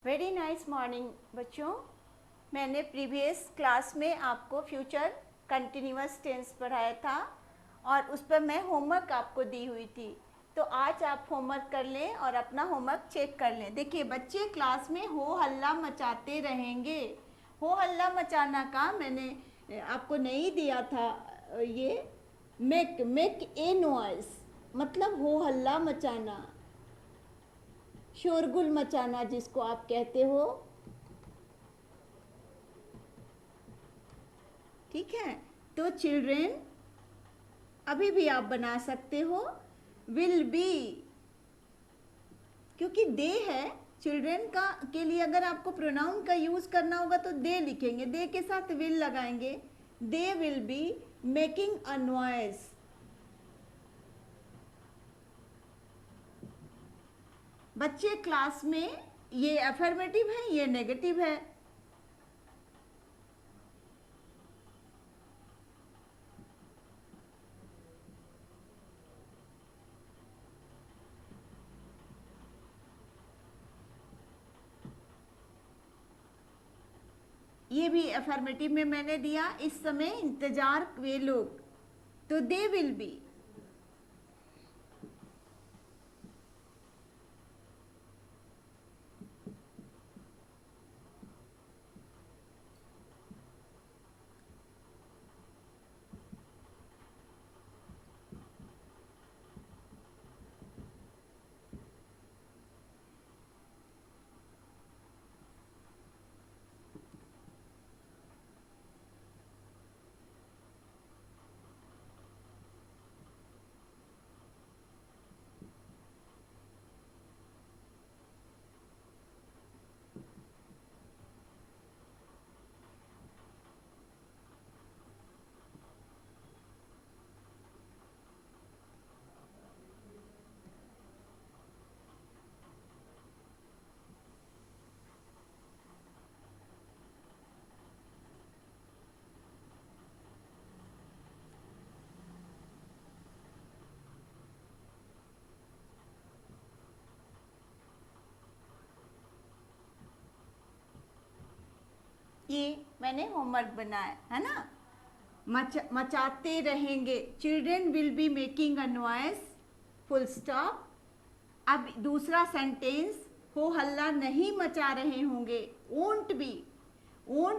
Very nice morning बच्चों। मैंने previous class में आपको फ्यूचर कंटिन्यूअस टेंस पढ़ाया था और उस पर मैं होमवर्क आपको दी हुई थी। तो आज आप होमवर्क कर लें और अपना होमवर्क चेक कर लें। देखिए बच्चे क्लास में हो हल्ला मचाते रहेंगे। हो हल्ला मचाना का मैंने आपको नहीं दिया था। ये मेक ए नॉइस मतलब हो हल्ला मचाना, शोरगुल मचाना जिसको आप कहते हो। ठीक है, तो चिल्ड्रेन अभी भी आप बना सकते हो विल बी, क्योंकि दे है चिल्ड्रेन का के लिए। अगर आपको प्रोनाउन का यूज करना होगा तो दे लिखेंगे, दे के साथ विल लगाएंगे। दे will be making a noise. बच्चे क्लास में, ये अफर्मेटिव है ये नेगेटिव है। ये भी अफर्मेटिव में मैंने दिया। इस समय इंतजार वे लोग, तो दे विल बी। ये मैंने होमवर्क बनाया है ना। मचाते रहेंगे, children will be making a noise, full stop. अब दूसरा सेंटेंस, हो हल्ला नहीं मचा रहे होंगे, won't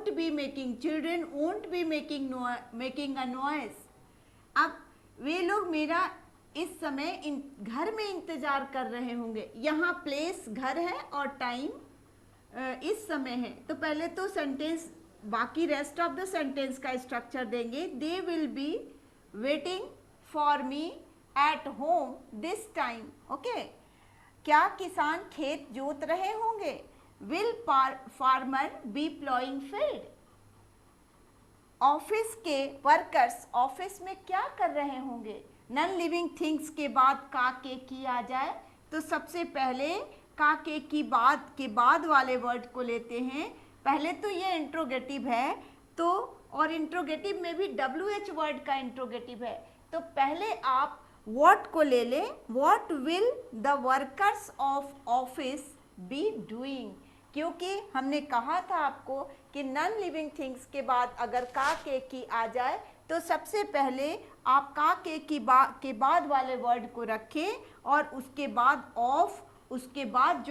be making, children won't be making a noise. अब वे लोग मेरा इस समय घर में इंतजार कर रहे होंगे। यहाँ प्लेस घर है और टाइम इस समय है। तो पहले तो सेंटेंस, बाकी रेस्ट ऑफ द सेंटेंस का स्ट्रक्चर देंगे। They will be waiting for me at home this time. Okay, क्या किसान खेत जोत रहे होंगे? Will farmer be ploughing field? Office के वर्कर्स ऑफिस में क्या कर रहे होंगे? नॉन लिविंग थिंग्स के बाद का के की आ जाए तो सबसे पहले का के बाद वाले वर्ड को लेते हैं। पहले तो ये इंट्रोगेटिव है, तो और इंट्रोगेटिव में भी WH वर्ड का इंट्रोगेटिव है। तो पहले आप व्हाट को ले लें। What will the workers of office be doing? क्योंकि हमने कहा था आपको कि नॉन लिविंग थिंग्स के बाद अगर का के की आ जाए तो सबसे पहले आप का के बाद वाले वर्ड को रखें और उसके बाद ऑफ, उसके बाद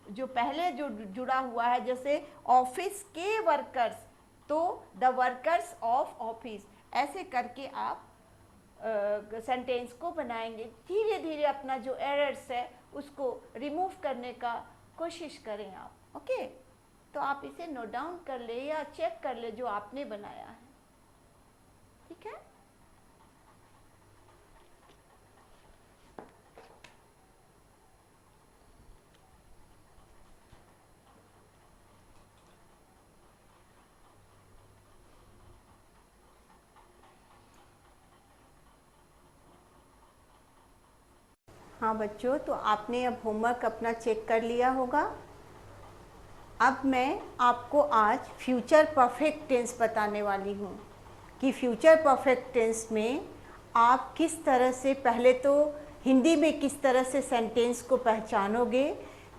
जो पहले जो जुड़ा हुआ है, जैसे ऑफिस के वर्कर्स, तो द वर्कर्स ऑफ ऑफिस, ऐसे करके आप सेंटेंस को बनाएंगे। धीरे धीरे अपना जो एरर्स है उसको रिमूव करने का कोशिश करें आप। ओके, तो आप इसे नोट डाउन कर ले या चेक कर ले जो आपने बनाया है। ठीक है, हाँ बच्चों, तो आपने अब होमवर्क अपना चेक कर लिया होगा। अब मैं आपको आज फ्यूचर परफेक्ट टेंस बताने वाली हूँ कि फ्यूचर परफेक्ट टेंस में आप किस तरह से, पहले तो हिंदी में किस तरह से सेंटेंस को पहचानोगे,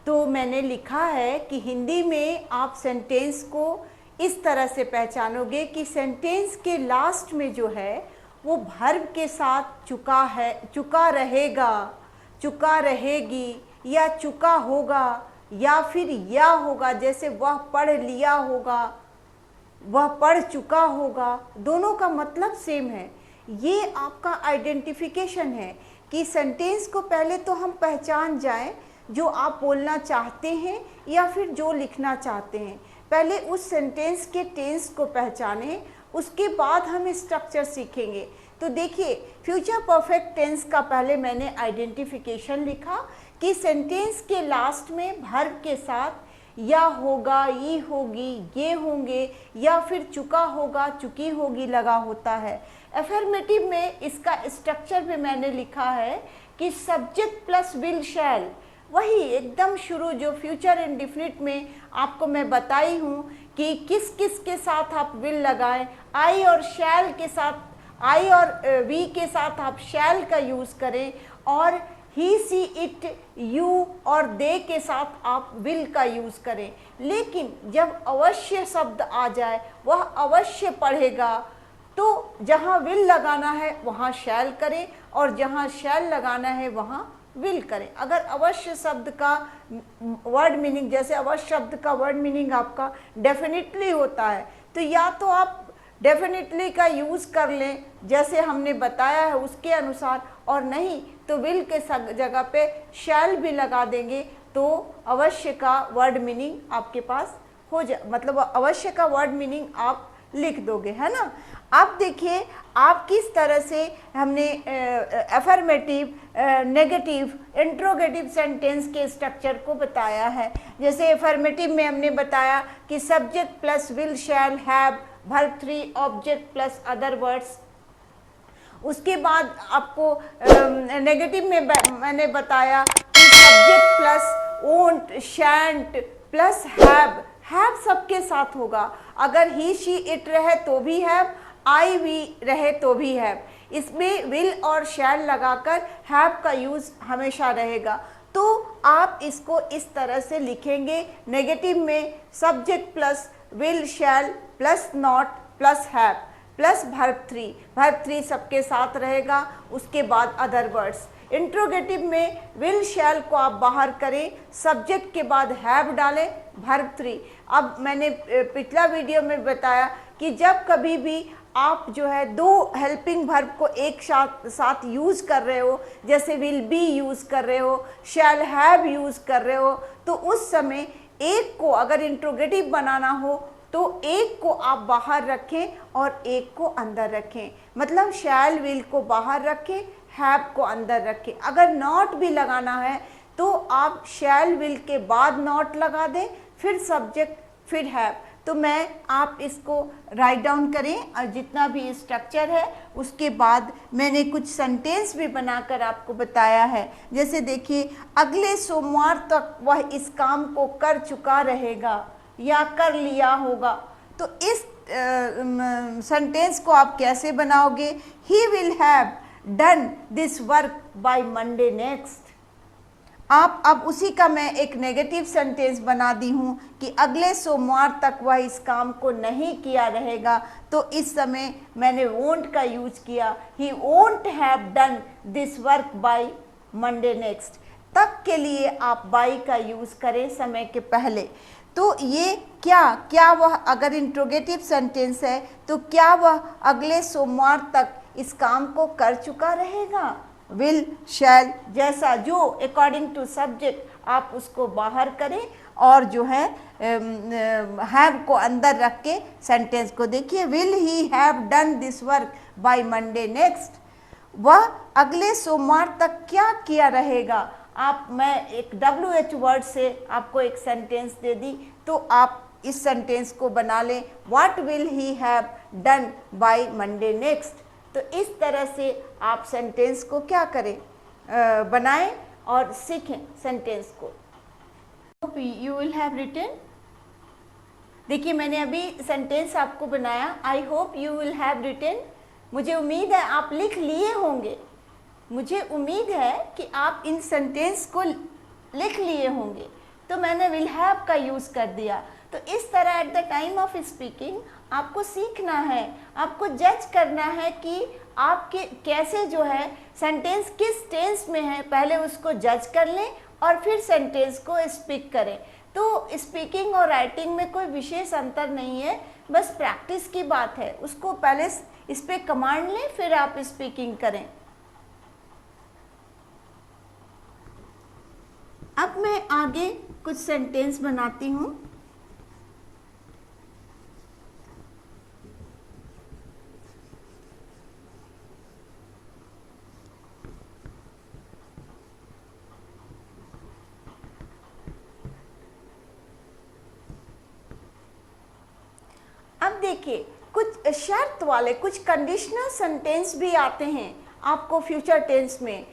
तो मैंने लिखा है कि हिंदी में आप सेंटेंस को इस तरह से पहचानोगे कि सेंटेंस के लास्ट में जो है वो वर्ब के साथ चुका है, चुका रहेगा, चुका रहेगी, या चुका होगा, या फिर या होगा, जैसे वह पढ़ लिया होगा, वह पढ़ चुका होगा, दोनों का मतलब सेम है। ये आपका आइडेंटिफिकेशन है कि सेंटेंस को पहले तो हम पहचान जाएं जो आप बोलना चाहते हैं या फिर जो लिखना चाहते हैं। पहले उस सेंटेंस के टेंस को पहचानें, उसके बाद हम स्ट्रक्चर सीखेंगे। तो देखिए, फ्यूचर परफेक्ट टेंस का पहले मैंने आइडेंटिफिकेशन लिखा कि सेंटेंस के लास्ट में वर्ब के साथ या होगा, ये होगी, ये होंगे, या फिर चुका होगा, चुकी होगी लगा होता है। एफर्मेटिव में इसका स्ट्रक्चर भी मैंने लिखा है कि सब्जेक्ट प्लस विल शैल, वही एकदम शुरू जो फ्यूचर इंडेफिनिट में आपको मैं बताई हूँ कि किस किस के साथ आप विल लगाएं। आई और शैल के साथ, आई और वी के साथ आप शैल का यूज़ करें, और ही, सी, इट, यू और दे के साथ आप विल का यूज़ करें। लेकिन जब अवश्य शब्द आ जाए, वह अवश्य पढ़ेगा, तो जहाँ विल लगाना है वहाँ शैल करें, और जहाँ शैल लगाना है वहाँ विल करें। अगर अवश्य शब्द का वर्ड मीनिंग, जैसे अवश्य शब्द का वर्ड मीनिंग आपका डेफिनेटली होता है, तो या तो आप डेफिनेटली का यूज़ कर लें जैसे हमने बताया है उसके अनुसार, और नहीं तो विल के जगह पे शैल भी लगा देंगे, तो अवश्य का वर्ड मीनिंग आपके पास हो जा, मतलब अवश्य का वर्ड मीनिंग आप लिख दोगे, है ना। अब देखिए आप किस तरह से हमने एफर्मेटिव, नेगेटिव, इंट्रोगेटिव सेंटेंस के स्ट्रक्चर को बताया है। जैसे एफर्मेटिव में हमने बताया कि subject plus will shall have, verb 3, object plus other words. उसके बाद आपको नेगेटिव में मैंने बताया कि subject plus won't, shan't plus have, have सबके साथ होगा। अगर ही, शी, इट रहे तो भी हैव, आई, वी रहे तो भी हैव। इसमें विल और शैल लगाकर हैव का यूज़ हमेशा रहेगा। तो आप इसको इस तरह से लिखेंगे, नेगेटिव में subject plus will shell plus not plus have plus verb 3, verb 3 सबके साथ रहेगा, उसके बाद अदर वर्ड्स। इंट्रोगेटिव में विल शैल को आप बाहर करें, सब्जेक्ट के बाद हैव डालें, वर्ब 3। अब मैंने पिछला वीडियो में बताया कि जब कभी भी आप जो है दो हेल्पिंग वर्ब को एक साथ यूज़ कर रहे हो, जैसे विल बी यूज़ कर रहे हो, शैल हैव यूज़ कर रहे हो, तो उस समय एक को अगर इंट्रोगेटिव बनाना हो तो एक को आप बाहर रखें और एक को अंदर रखें। मतलब शैल विल को बाहर रखें, हैव को अंदर रखें। अगर नॉट भी लगाना है तो आप शैल विल के बाद नॉट लगा दें, फिर सब्जेक्ट, फिर हैव। तो मैं आप इसको राइट डाउन करें, और जितना भी स्ट्रक्चर है उसके बाद मैंने कुछ सेंटेंस भी बनाकर आपको बताया है। जैसे देखिए, अगले सोमवार तक वह इस काम को कर चुका रहेगा या कर लिया होगा। तो इस सेंटेंस को आप कैसे बनाओगे? He will have done this work by Monday next. आप अब उसी का मैं एक नेगेटिव सेंटेंस बना दी हूँ कि अगले सोमवार तक वह इस काम को नहीं किया रहेगा, तो इस समय मैंने वोंट का यूज किया। He won't have done this work by Monday next. तक के लिए आप बाय का यूज करें समय के पहले। तो ये क्या वह, अगर इंट्रोगेटिव सेंटेंस है तो क्या वह अगले सोमवार तक इस काम को कर चुका रहेगा? विल, शैल जैसा जो अकॉर्डिंग टू सब्जेक्ट आप उसको बाहर करें, और जो है हैव को अंदर रख के सेंटेंस को देखिए। Will he have done this work by Monday next. वह अगले सोमवार तक क्या किया रहेगा? मैं एक WH वर्ड से आपको एक सेंटेंस दे दी, तो आप इस सेंटेंस को बना लें, what will he have done by Monday next. तो इस तरह से आप सेंटेंस को क्या करें, बनाएं और सीखें सेंटेंस को। You will have written. देखिए मैंने अभी सेंटेंस आपको बनाया, I hope you will have written. मुझे उम्मीद है आप लिख लिए होंगे। मुझे उम्मीद है कि आप इन सेंटेंस को लिख लिए होंगे। तो मैंने विल हैव का यूज़ कर दिया। तो इस तरह at the time of speaking आपको सीखना है, आपको जज करना है कि आपके कैसे जो है सेंटेंस किस टेंस में है, पहले उसको जज कर लें और फिर सेंटेंस को स्पीक करें। तो स्पीकिंग और राइटिंग में कोई विशेष अंतर नहीं है, बस प्रैक्टिस की बात है। उसको पहले इस पे कमांड लें, फिर आप स्पीकिंग करें। अब मैं आगे कुछ सेंटेंस बनाती हूँ। अब देखिए, कुछ शर्त वाले, कुछ कंडीशनल सेंटेंस भी आते हैं आपको फ्यूचर टेंस में।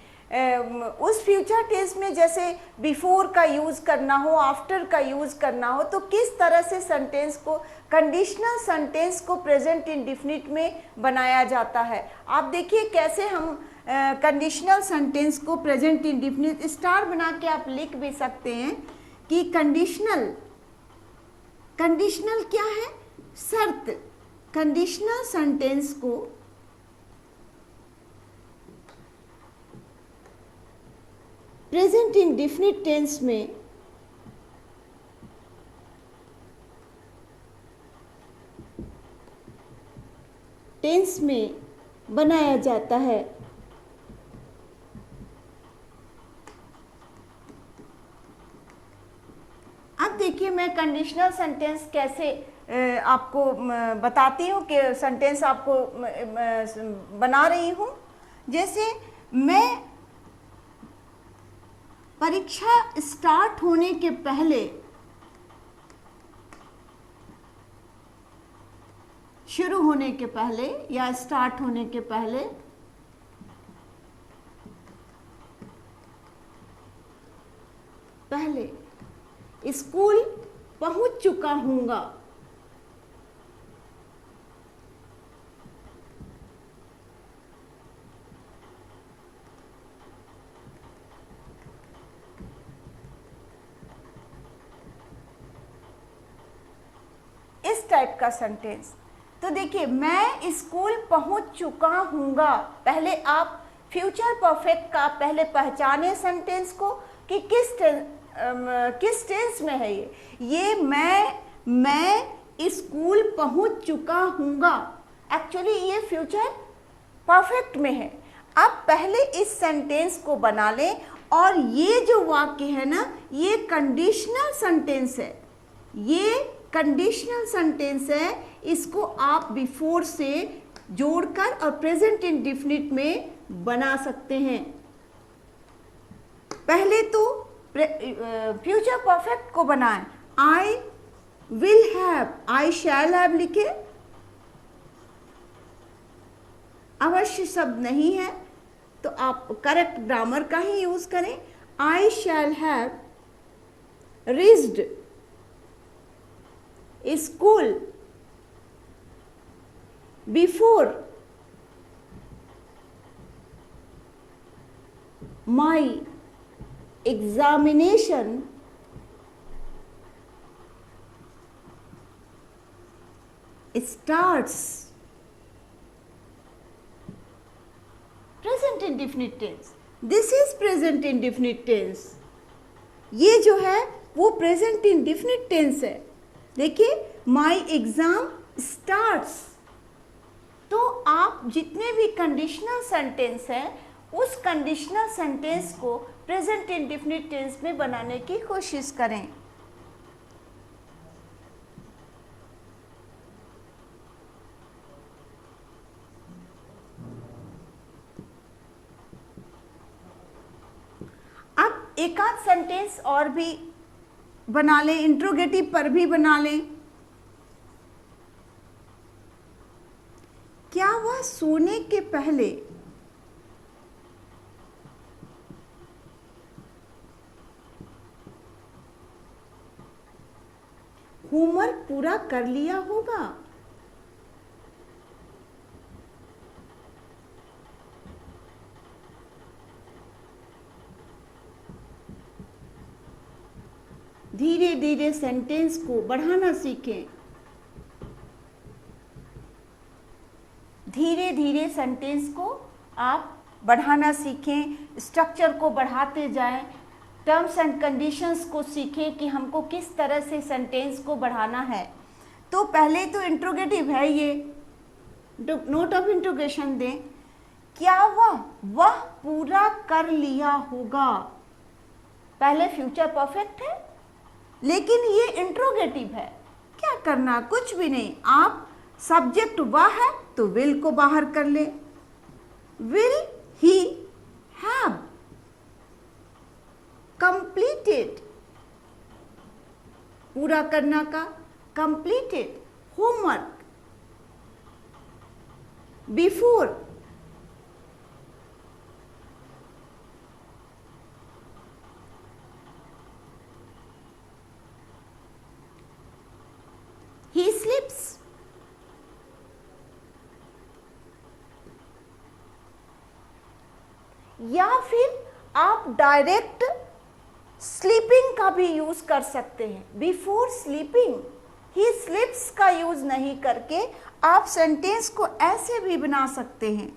उस फ्यूचर टेंस में जैसे बिफोर का यूज़ करना हो, आफ्टर का यूज़ करना हो, तो किस तरह से सेंटेंस को, कंडीशनल सेंटेंस को प्रेजेंट इंडेफिनिट में बनाया जाता है। आप देखिए कैसे हम कंडीशनल सेंटेंस को प्रेजेंट इंडेफिनिट स्टार बना के आप लिख भी सकते हैं कि कंडीशनल क्या है? शर्त। कंडीशनल सेंटेंस को प्रेजेंट इंडेफिनिट टेंस में बनाया जाता है। अब देखिए मैं कंडीशनल सेंटेंस कैसे आपको बताती हूँ कि सेंटेंस आपको बना रही हूँ। जैसे मैं परीक्षा स्टार्ट होने के पहले, शुरू होने के पहले या स्टार्ट होने के पहले स्कूल पहुंच चुका हूँगा। इस टाइप का सेंटेंस। तो देखिए मैं स्कूल पहुंच चुका हूँगा, पहले आप फ्यूचर परफेक्ट का पहले पहचाने सेंटेंस को कि किस टेंस में है ये मैं स्कूल पहुंच चुका हूँगा, एक्चुअली ये फ्यूचर परफेक्ट में है। अब पहले इस सेंटेंस को बना लें, और ये जो वाक्य है ना, ये कंडीशनल सेंटेंस है, ये कंडीशनल सेंटेंस है। इसको आप बिफोर से जोड़कर और प्रेजेंट इंडेफिनिट में बना सकते हैं। पहले तो फ्यूचर परफेक्ट को बनाएं। I will have, I shall have लिखे, अवश्य शब्द नहीं है तो आप करेक्ट ग्रामर का ही यूज करें। I shall have reached school before my examination starts। Present indefinite tense, this is present indefinite tense. ये जो है वो प्रेजेंट इंडेफिनिट टेंस है। देखिए माई एग्जाम स्टार्ट्स। तो आप जितने भी कंडीशनल सेंटेंस हैं उस कंडीशनल सेंटेंस को प्रेजेंट इंडेफिनिट टेंस में बनाने की कोशिश करें। अब एक आध सेंटेंस और भी बना लें, इंट्रोगेटिव पर भी बना लें। क्या वह सोने के पहले होमवर्क पूरा कर लिया होगा? धीरे सेंटेंस को बढ़ाना सीखें, धीरे धीरे सेंटेंस को आप बढ़ाना सीखें, स्ट्रक्चर को बढ़ाते जाएं, टर्म्स एंड कंडीशंस को सीखें कि हमको किस तरह से सेंटेंस को बढ़ाना है। तो पहले तो इंट्रोगेटिव है, ये नोट ऑफ इंट्रोगेशन दें। क्या वह पूरा कर लिया होगा, पहले फ्यूचर परफेक्ट है लेकिन ये इंट्रोगेटिव है। क्या करना, कुछ भी नहीं, आप सब्जेक्ट वह है तो विल को बाहर कर ले, विल ही हैव कंप्लीटेड, पूरा करना का completed homework before, he sleeps, या फिर आप डायरेक्ट स्लीपिंग का भी यूज कर सकते हैं। बिफोर स्लीपिंग ही स्लीप्स का यूज नहीं करके आप सेंटेंस को ऐसे भी बना सकते हैं।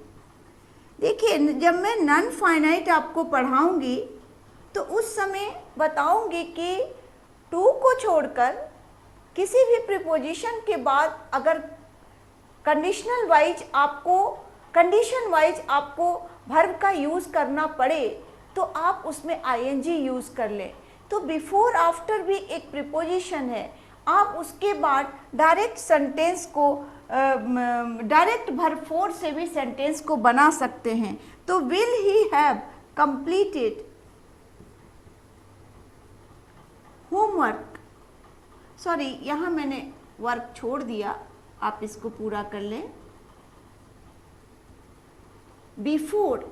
देखिए, जब मैं नॉन फाइनाइट आपको पढ़ाऊंगी तो उस समय बताऊंगी कि टू को छोड़कर किसी भी प्रीपोजिशन के बाद अगर कंडीशन वाइज आपको वर्ब का यूज करना पड़े तो आप उसमें आईएनजी यूज कर लें। तो बिफोर आफ्टर भी एक प्रीपोजिशन है, आप उसके बाद डायरेक्ट सेंटेंस को डायरेक्ट वर्ब फोर से भी सेंटेंस को बना सकते हैं। तो will he have completed homework, sorry यहाँ मैंने वर्क छोड़ दिया, आप इसको पूरा कर लें। बिफोर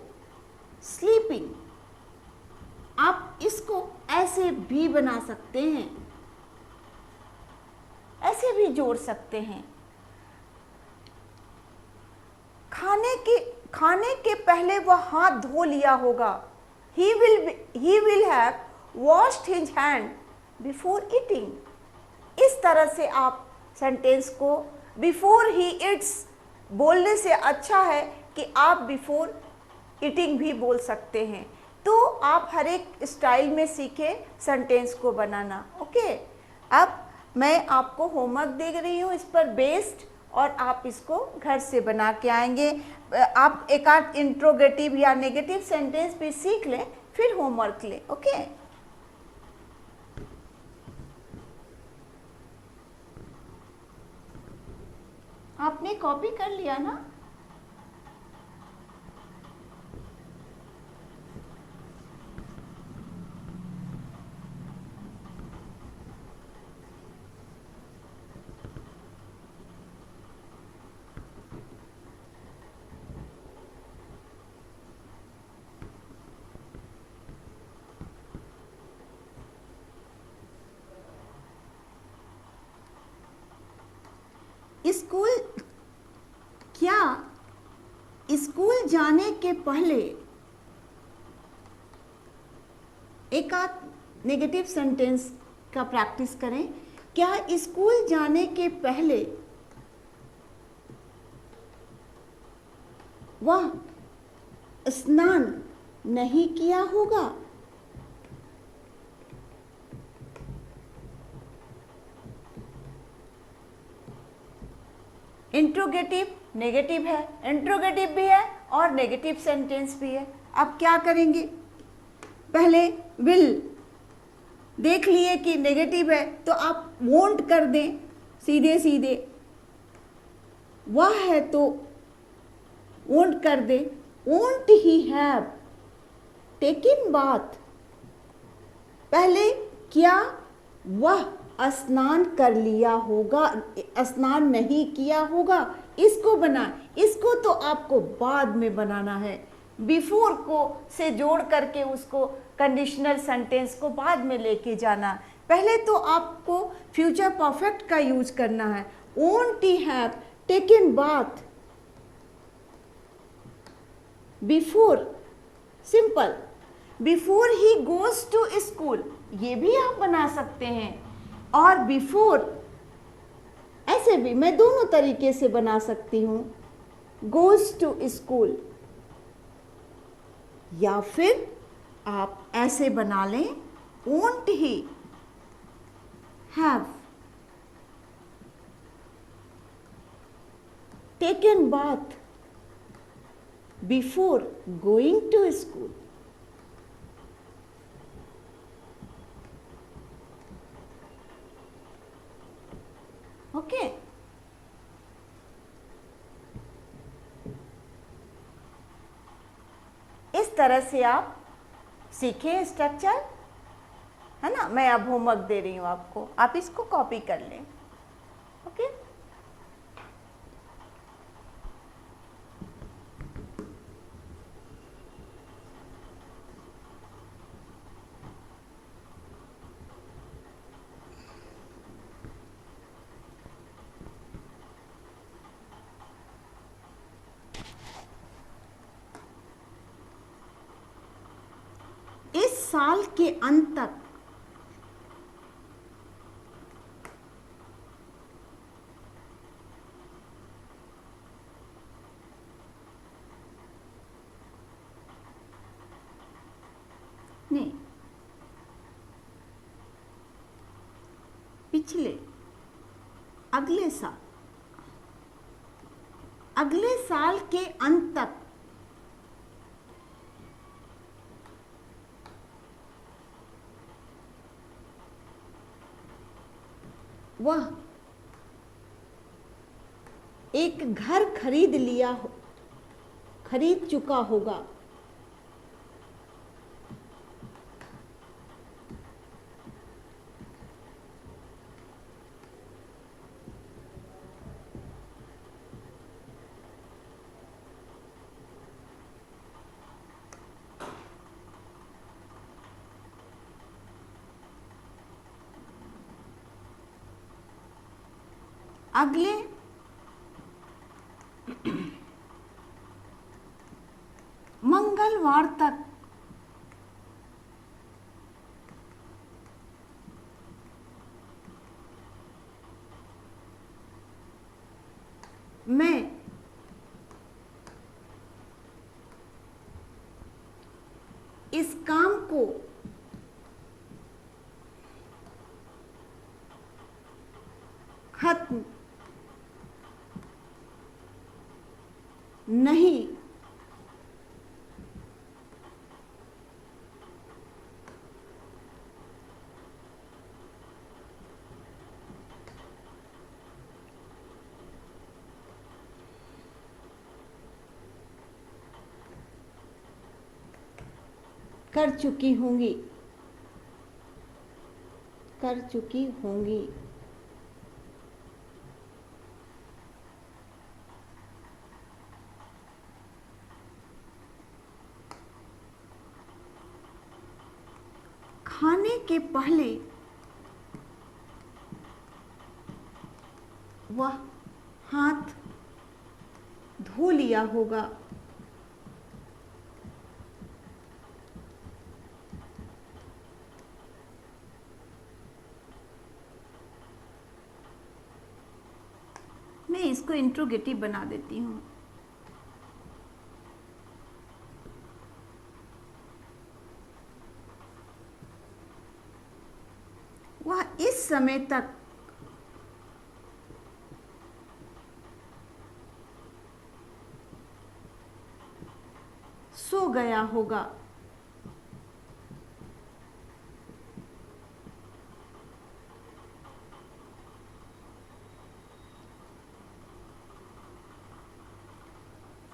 स्लीपिंग, आप इसको ऐसे भी बना सकते हैं, ऐसे भी जोड़ सकते हैं। खाने के पहले वह हाथ धो लिया होगा, he will have washed his hand before eating। इस तरह से आप सेंटेंस को बिफोर ही इट्स बोलने से अच्छा है कि आप बिफोर ईटिंग भी बोल सकते हैं। तो आप हर एक स्टाइल में सीखें सेंटेंस को बनाना। ओके, अब मैं आपको होमवर्क दे रही हूँ इस पर बेस्ड, और आप इसको घर से बना के आएंगे। आप एक आध इंट्रोगेटिव या नेगेटिव सेंटेंस भी सीख लें, फिर होमवर्क लें। ओके, आपने कॉपी कर लिया ना? स्कूल जाने के पहले एक आध नेगेटिव सेंटेंस का प्रैक्टिस करें। क्या स्कूल जाने के पहले वह स्नान नहीं किया होगा? इंट्रोगेटिव नेगेटिव है, इंट्रोगेटिव भी है और नेगेटिव सेंटेंस भी है। अब क्या करेंगे, पहले विल देख लिए कि नेगेटिव है तो आप वोंट कर दें सीधे सीधे, वह है तो वोंट कर दें। Won't he have taken bath, पहले क्या वह स्नान कर लिया होगा, स्नान नहीं किया होगा, इसको बना। इसको तो आपको बाद में बनाना है, बिफोर को से जोड़ करके उसको कंडीशनल सेंटेंस को बाद में लेके जाना। पहले तो आपको फ्यूचर परफेक्ट का यूज करना है। Won't he have taken bath before, simple, before he goes to school, ये भी आप बना सकते हैं। और बिफोर, ऐसे भी मैं दोनों तरीके से बना सकती हूँ, गोज टू स्कूल, या फिर आप ऐसे बना लें, won't he have taken bath before going to school. Okay, इस तरह से आप सीखें स्ट्रक्चर, है ना। मैं अब होमवर्क दे रही हूँ आपको, आप इसको कॉपी कर लें। ओके, इस साल के अंत तक नहीं, पिछले अगले साल के अंत तक वह एक घर खरीद चुका होगा। अगले मंगलवार तक मैं इस काम को खत्म नहीं कर चुकी होंगी। खाने के पहले वह हाथ धो लिया होगा। मैं इसको इंट्रोगेटिव बना देती हूँ। वह इस समय तक सो गया होगा।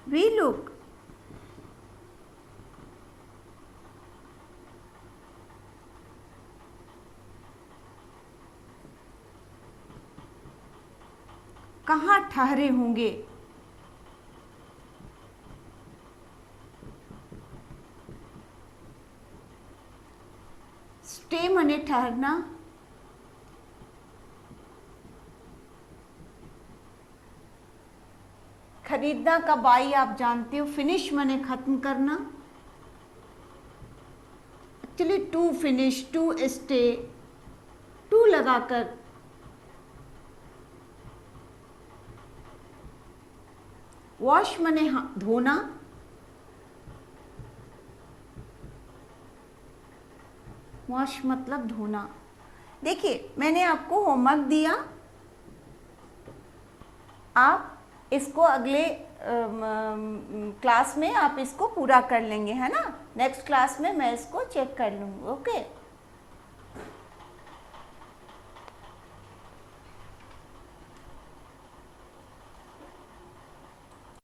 वे लोग कहाँ ठहरे होंगे। स्टे मने ठहरना, खरीदना का बाई आप जानते हो, फिनिश मने खत्म करना। Actually to finish, to stay, to लगाकर, वॉश मने धोना, वॉश मतलब धोना। देखिए मैंने आपको होमवर्क दिया, आप इसको अगले क्लास में आप इसको पूरा कर लेंगे, है ना। नेक्स्ट क्लास में मैं इसको चेक कर लूँगी। ओके।